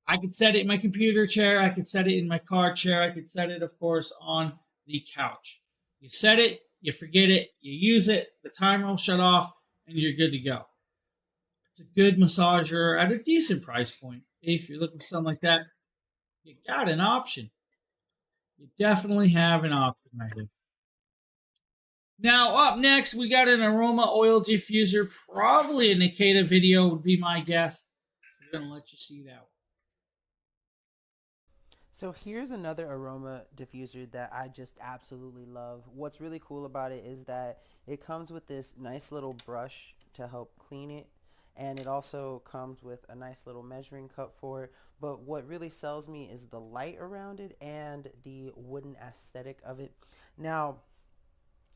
I could set it in my computer chair, I could set it in my car chair, I could set it, of course, on the couch. You set it, you forget it, you use it, the timer will shut off, and you're good to go. It's a good massager at a decent price point. If you're looking for something like that, you got an option. You definitely have an option right here. Now, up next, we got an aroma oil diffuser. Probably a Nikita video would be my guess. So we're going to let you see that one. So here's another aroma diffuser that I just absolutely love. What's really cool about it is that it comes with this nice little brush to help clean it. And it also comes with a nice little measuring cup for it. But what really sells me is the light around it and the wooden aesthetic of it. Now,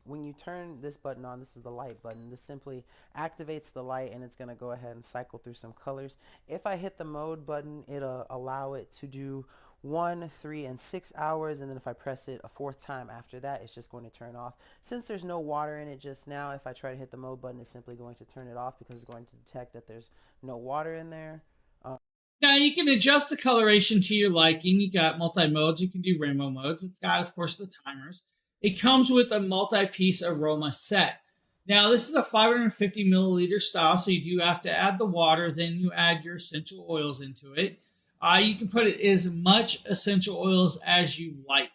when you turn this button on, this is the light button. This simply activates the light and it's going to go ahead and cycle through some colors. If I hit the mode button, it'll allow it to do 1, 3, and 6 hours, and then if I press it a 4th time after that, it's just going to turn off. Since there's no water in it just now, if I try to hit the mode button, it's simply going to turn it off because it's going to detect that there's no water in there. Now you can adjust the coloration to your liking. You got multi-modes, you can do rainbow modes. It's got, of course, the timers. It comes with a multi-piece aroma set. Now this is a 550 milliliter style, so you do have to add the water, then you add your essential oils into it. You can put it as much essential oils as you like.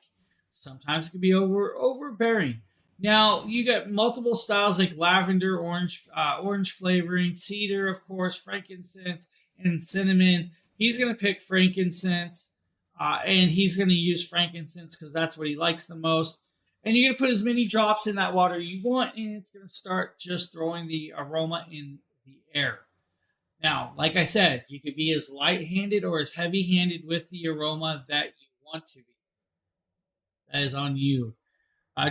Sometimes it can be overbearing. Now you got multiple styles like lavender, orange flavoring, cedar, of course, frankincense, and cinnamon. He's going to pick frankincense, and he's going to use frankincense because that's what he likes the most. And you're going to put as many drops in that water you want, and it's going to start just throwing the aroma in the air. Now, like I said, you could be as light-handed or as heavy-handed with the aroma that you want to be. That is on you.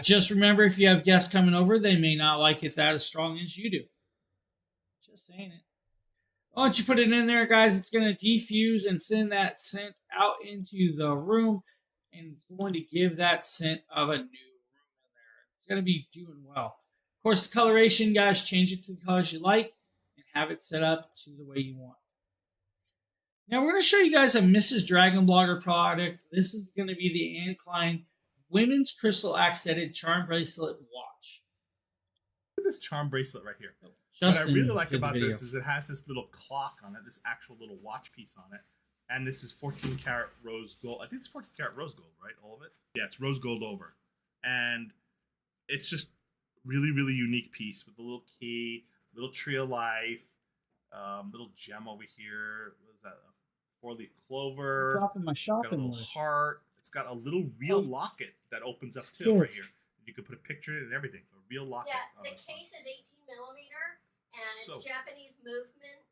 Just remember, if you have guests coming over, they may not like it that as strong as you do. Just saying it. Once you put it in there, guys, it's going to diffuse and send that scent out into the room, and it's going to give that scent of a new room in there. It's going to be doing well. Of course, the coloration, guys, change it to the colors you like and have it set up to the way you want. Now, we're going to show you guys a Mrs. Dragon Blogger product. This is going to be the Anne Klein Women's Crystal Accented Charm Bracelet Watch. Look at this charm bracelet right here. Justin what I really like did the about video. this is it has this little clock on it, this actual little watch piece on it. And this is 14 karat rose gold. I think it's 14 karat rose gold, right? All of it? Yeah, it's rose gold over. And it's just really, really unique piece with a little key, little tree of life, little gem over here. What is that? A four-leaf clover. Dropping my It's got a shopping little list. heart. It's got a little real locket that opens up too right here. You can put a picture in it and everything. A real locket. Yeah, the case is 18 millimeter, and So- it's Japanese movement,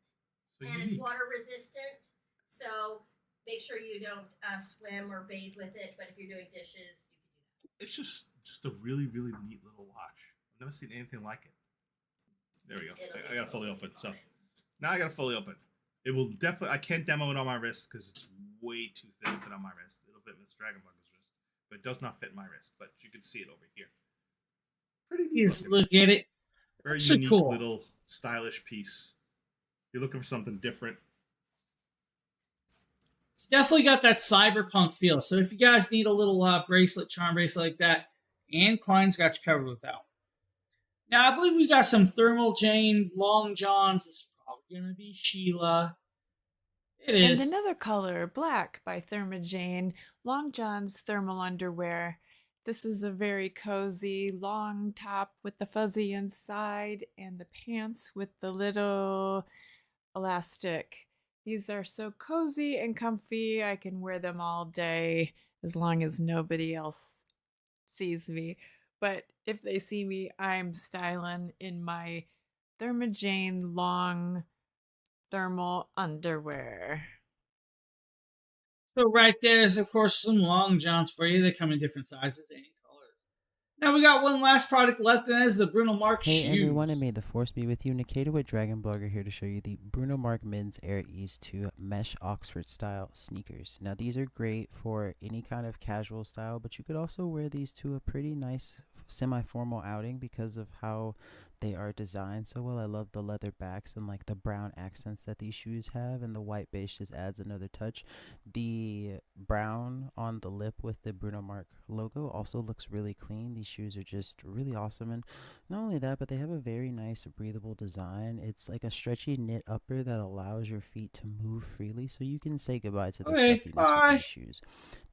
So and it's unique. water resistant. So make sure you don't swim or bathe with it. But if you're doing dishes, you can do that. It's just a really, really neat little watch. I've never seen anything like it. There we go. I got it fully open. So now I got it fully open. It will definitely. I can't demo it on my wrist because it's way too thin to fit on my wrist. It'll fit Miss Dragon Blogger's wrist, but it does not fit my wrist. But you can see it over here. Pretty neat. Just looking. look at it. Very so unique cool. little stylish piece. You're looking for something different. It's definitely got that cyberpunk feel. So if you guys need a little bracelet, charm bracelet like that, Anne Klein's got you covered with that one. Now, I believe we got some Thermal Jane Long Johns. This is probably going to be Sheila. It is. And another color, black by Thermajane, Long John's thermal underwear. This is a very cozy long top with the fuzzy inside and the pants with the little elastic. These are so cozy and comfy. I can wear them all day as long as nobody else sees me. But if they see me, I'm styling in my Thermajane long thermal underwear. So right there's, of course, some Long Johns for you. They come in different sizes and colors. Now we got one last product left, and that is the Bruno Mars Hey shoes. everyone, and may the force be with you. Nikita with Dragon Blogger here to show you the Bruno Mars Men's Air Ease 2 Mesh Oxford style sneakers. Now these are great for any kind of casual style, but you could also wear these to a pretty nice semi-formal outing because of how they are designed so well. I love the leather backs and like the brown accents that these shoes have, and the white base just adds another touch. The brown on the lip with the Bruno Mars logo also looks really clean. These shoes are just really awesome, and not only that, but they have a very nice breathable design. It's like a stretchy knit upper that allows your feet to move freely, so you can say goodbye to the Okay, stuffiness bye. with these shoes.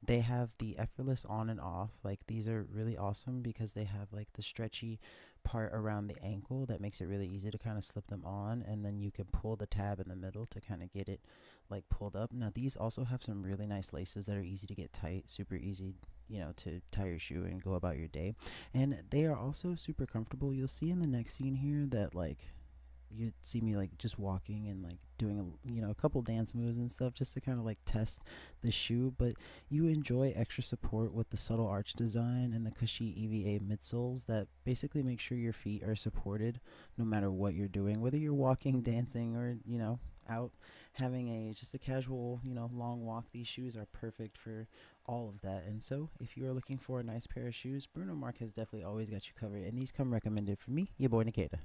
They have the effortless on and off. Like these are really awesome because they have like the stretchy part around the ankle that makes it really easy to kind of slip them on, and then you can pull the tab in the middle to kind of get it like pulled up. Now these also have some really nice laces that are easy to get tight, super easy, you know, to tie your shoe and go about your day. And they are also super comfortable. You'll see in the next scene here that like you'd see me like just walking and like doing a couple dance moves and stuff just to kind of like test the shoe, but you enjoy extra support with the subtle arch design and the cushy EVA midsoles that basically make sure your feet are supported no matter what you're doing, whether you're walking, dancing, or out having just a casual long walk. These shoes are perfect for all of that. And so if you are looking for a nice pair of shoes, Bruno Mars has definitely always got you covered, and these come recommended from me, your boy Nikita.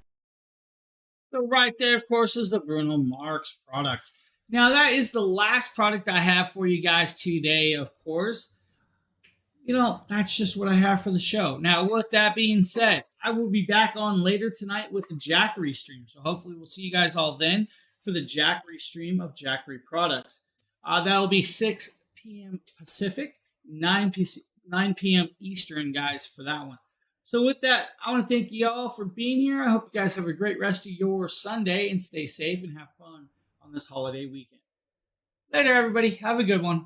So right there, of course, is the Bruno Mars product. Now, that is the last product I have for you guys today, of course. That's just what I have for the show. Now, with that being said, I will be back on later tonight with the Jackery stream. So hopefully we'll see you guys all then for the Jackery stream of Jackery products. That will be 6 p.m. Pacific, 9 p.m. Eastern, guys, for that one. So with that, I want to thank you all for being here. I hope you guys have a great rest of your Sunday and stay safe and have fun on this holiday weekend. Later, everybody. Have a good one.